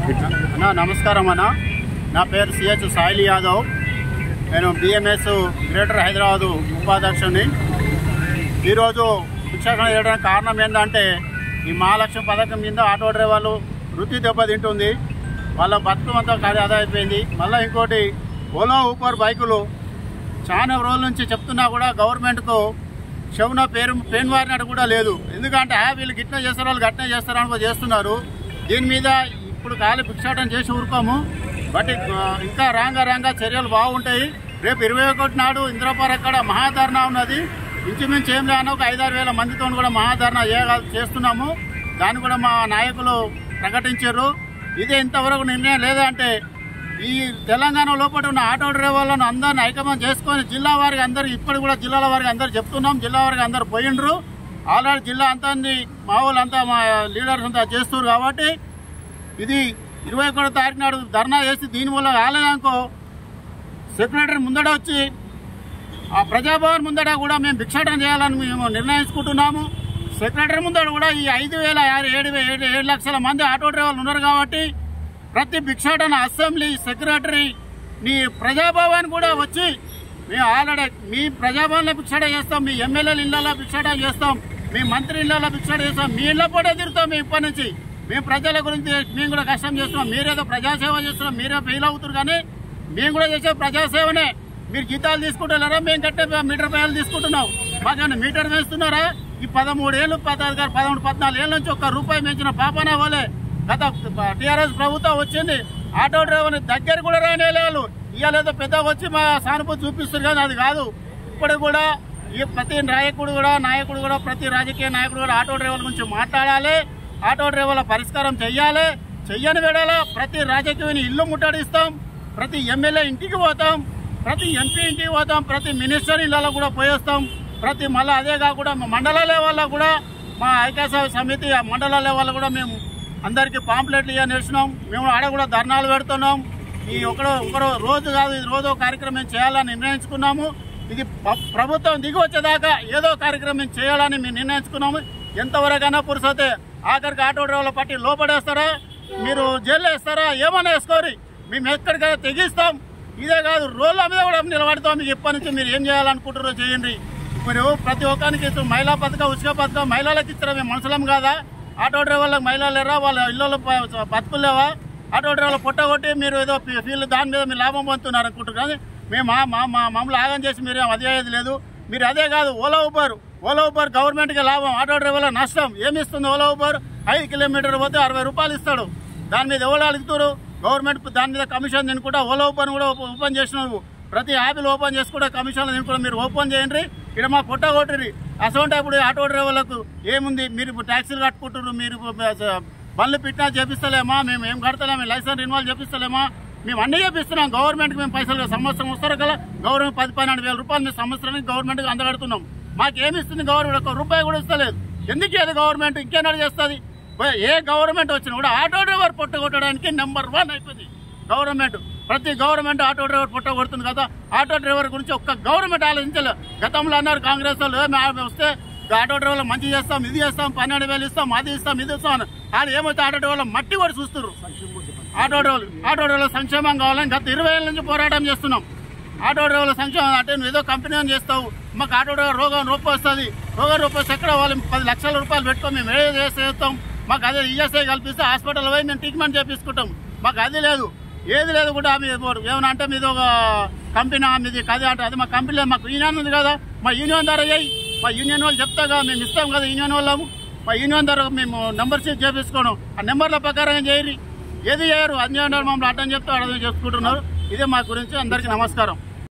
అన్నా నమస్కారం అన్న. నా పేరు సిహెచ్ సాయిల్ యాదవ్. నేను బిఎంఎస్ గ్రేటర్ హైదరాబాద్ ఉపాధ్యక్షుడిని. ఈరోజు భిక్షాటన చేయడానికి కారణం ఏంటంటే ఈ మహాలక్ష్మి పథకం కింద ఆటో డ్రైవర్లు వృత్తి దెబ్బతింటుంది. వాళ్ళ బతుకమంతా ఆదా అయిపోయింది. మళ్ళీ ఇంకోటి ఓలా ఊపర్ బైకులు చాలా రోజుల నుంచి చెప్తున్నా కూడా గవర్నమెంట్కు చెవున పేరు వారినట్టు కూడా లేదు. ఎందుకంటే వీళ్ళు గిట్నే చేస్తారు, వాళ్ళు గట్నే చేస్తారని చేస్తున్నారు. దీని మీద ఇప్పుడు ఖాళీ భిక్షాటన చేసి ఊరుకోము. బట్ ఇంకా రాంగా చర్యలు బాగుంటాయి. రేపు 21 నాడు ఇంద్రపార్ అక్కడ మహాధర్నా ఉన్నది. ఇంచుమించు ఏం లేని ఒక 5-6 వేల మందితో కూడా మహాధర్నా చేస్తున్నాము. దాన్ని కూడా మా నాయకులు ప్రకటించారు. ఇదే ఇంతవరకు నిర్ణయం లేదంటే ఈ తెలంగాణ లోపల ఉన్న ఆటో డ్రైవర్లను అందరిని ఐకమత్యం చేసుకొని జిల్లా వారికి అందరు ఇప్పుడు కూడా జిల్లాల వారికి అందరు చెప్తున్నాం. జిల్లా వారికి అందరు పోయిండ్రు. ఆల్రెడీ జిల్లా అంతా మా వాళ్ళంతా మా లీడర్స్ అంతా చేస్తున్నారు. కాబట్టి ఇది 21 తారీఖు నాడు ధర్నా చేసి దీనివల్ల కాలేదనుకో సెక్రటరీ ముందట వచ్చి ఆ ప్రజాభవన్ ముందట కూడా మేము భిక్షాటన చేయాలని మేము నిర్ణయించుకుంటున్నాము. సెక్రటరీ ముందట కూడా ఈ 5,7 లక్షల మంది ఆటో డ్రైవర్లు ఉన్నారు. కాబట్టి ప్రతి భిక్షాటన అసెంబ్లీ సెక్రటరీ నీ ప్రజాభవన్ కూడా వచ్చి మేము ఆల్రెడీ మీ ప్రజాభవన్లో భిక్షాటన చేస్తాం, మీ ఎమ్మెల్యేల ఇళ్లలో భిక్షాటన చేస్తాం, మీ మంత్రి ఇళ్లలో భిక్షాటన చేస్తాం, మీ ఇళ్ల పూట తిరుగుతాం. మేము ఇప్పటి నుంచి మేము ప్రజల గురించి మేము కూడా కష్టం చేస్తున్నాం. మీరేదో ప్రజాసేవ చేస్తున్నాం, మీరే ఫెయిల్ అవుతారు. కానీ మేము కూడా చేసే ప్రజాసేవనే. మీరు జీతాలు తీసుకుంటున్నారా? మేము కట్టే మీటర్ పైలు తీసుకుంటున్నాం. మాకేమైనా మీటర్ వేస్తున్నారా? ఈ 13 ఏళ్ళు 13-14 ఏళ్ళ నుంచి ఒక్క రూపాయి పెంచిన పాపనే వాళ్ళే. గత టీఆర్ఎస్ ప్రభుత్వం వచ్చింది, ఆటో డ్రైవర్ని దగ్గర కూడా రానేవాళ్ళు. ఇవాళ పెద్దగా వచ్చి మా సానుభూతి చూపిస్తారు. కానీ అది కాదు. ఇప్పుడు కూడా ఈ ప్రతి నాయకుడు కూడా ప్రతి రాజకీయ నాయకుడు కూడా ఆటో డ్రైవర్ల గురించి మాట్లాడాలి. ఆటో డ్రైవర్ల పరిష్కారం చెయ్యాలి. చెయ్యని వేళ ప్రతి రాజకీయాన్ని ఇల్లు ముట్టడిస్తాం, ప్రతి ఎమ్మెల్యే ఇంటికి పోతాం, ప్రతి ఎంపీ ఇంటికి పోతాం, ప్రతి మినిస్టర్ ఇళ్లలో కూడా పోయేస్తాం. ప్రతి మళ్ళీ అదే కాకుండా మండల లెవెల్లో కూడా మా ఐక్యత సమితి మండల లెవెల్లో కూడా మేము అందరికీ పాంప్లెట్లు ఇవ్వనిస్తున్నాం. మేము ఆడ కూడా ధర్నాలు పెడుతున్నాం. ఈ ఒకరో రోజు కాదు, ఇది రోజో కార్యక్రమం చేయాలని నిర్ణయించుకున్నాము. ఇది ప్రభుత్వం దిగి వచ్చేదాకా ఏదో కార్యక్రమం చేయాలని మేము నిర్ణయించుకున్నాము. ఎంతవరకైనా పురుసతే ఆఖరికి ఆటో డ్రైవర్ల పట్టి లోపడేస్తారా, మీరు జైల్లో వేస్తారా, ఏమైనా వేసుకోరి, మేము ఎక్కడికైనా తెగిస్తాం. ఇదే కాదు, రోడ్ల మీద కూడా నిలబడతాం. మీకు ఇప్పటి నుంచి మీరు ఏం చేయాలనుకుంటారో చేయండి. ఇప్పుడు ప్రతి ఒక్కరికి మహిళా పథకం, ఉచిత పథకం మహిళలకు ఇస్తారా? మేము మనుషులం కాదా? ఆటో డ్రైవర్లకు మహిళలు లేరా? వాళ్ళ ఇళ్లలో బతుకులేవా? ఆటో డ్రైవర్లు పొట్టగొట్టి మీరు ఏదో ఫీల్డ్ దాని మీద మీరు లాభం పొందుతున్నారు అనుకుంటారు. కానీ మేము మమ్మల్ని ఆగం చేసి మీరు అదేది లేదు. మీరు అదే కాదు, ఓలా ఊబర్ గవర్నమెంట్కి లాభం, ఆటో డ్రైవర్ల నష్టం. ఏమి ఇస్తుంది ఓలా ఊబర్? 5 కిలోమీటర్లు పోతే 60 రూపాయలు ఇస్తాడు. దాని మీద ఎవరు అడుగుతారు? గవర్నమెంట్ దాని మీద కమిషన్ తినుకుంటా ఓలా ఊబర్ కూడా ఓపెన్ చేసినావు. ప్రతి యాప్లు ఓపెన్ చేసుకుంటే కమిషన్లు తినుకుంటా మీరు ఓపెన్ చేయండి. ఇక్కడ మా పొట్టగొట్టిరి. అసలు ఇప్పుడు ఆటో డ్రైవర్లకు ఏముంది? మీరు ఇప్పుడు ట్యాక్సీలు కట్టుకుంటున్నారు, మీరు బండ్లు పెట్టినా చేపిస్తలేమా? మేము ఏం కడతలేమా? Licence renewal చేపిస్తలేమా? మేము అన్నీ చేపిస్తున్నాం. గవర్నమెంట్కి మేము పైసలు సంవత్సరం వస్తారు కదా, గవర్నమెంట్ 10-12 వేల రూపాయలు మేము సంవత్సరానికి గవర్నమెంట్కి అందగడుతున్నాం. మాకేమిస్తుంది గవర్నమెంట్? ఒక్క రూపాయి కూడా ఇస్తలేదు. ఎందుకు అది గవర్నమెంట్ ఇంకేనాడు చేస్తుంది? ఏ గవర్నమెంట్ వచ్చినా కూడా ఆటో డ్రైవర్ పొట్టగొట్టడానికి నెంబర్ 1 అయిపోయింది గవర్నమెంట్. ప్రతి గవర్నమెంట్ ఆటో డ్రైవర్ పొట్టగొడుతుంది కదా. ఆటో డ్రైవర్ గురించి ఒక్క గవర్నమెంట్ ఆలోచించలేదు. గతంలో అన్నారు కాంగ్రెస్ వాళ్ళు వస్తే ఆటో డ్రైవర్లు మంచి చేస్తాం, ఇది చేస్తాం, 12,000 ఇస్తాం, అది ఇస్తాం, ఇది ఇస్తాం అని. వాళ్ళు ఏమైతే ఆటో డ్రైవర్లు మట్టి కూడా చూస్తున్నారు. ఆటో డ్రైవర్ల సంక్షేమం కావాలని గత 20 ఏళ్ళ నుంచి పోరాటం చేస్తున్నాం. ఆటో డ్రైవర్ల సంక్షేమం అంటే నువ్వు ఏదో కంపెనీ అని చేస్తావు, మాకు ఆటో డ్రైవర్ రోగం రూపాయి వస్తుంది. రోగం రూపాయి ఎక్కడ వాళ్ళు 10 లక్షల రూపాయలు పెట్టుకొని మేము చేస్తాం. మాకు అదే ఈఎస్ఐ కల్పిస్తే హాస్పిటల్ పోయి మేము ట్రీట్మెంట్ చేపించుకుంటాం. మాకు అది లేదు, ఏది లేదు కూడా. ఏమన్నా అంటే మీది ఒక కంపెనీ మీది కదే అంటే అది మా కంపెనీ లేదు. మాకు యూనియన్ ఉంది కదా, మా యూనియన్ ద్వారా చేయి. మా యూనియన్ వాళ్ళు చెప్తా కదా, మేము ఇస్తాం కదా యూనియన్ వాళ్ళము. మా యూనియన్ ద్వారా మేము మెంబర్షిప్ చేపించుకోవడం, ఆ నెంబర్ల ప్రకారం చేయరు. ఏది చేయరు. అన్యాయం మమ్మల్ని అడ్డం చెప్తే అర్థం చేసుకుంటున్నారు. ఇదే మా గురించి. అందరికీ నమస్కారం.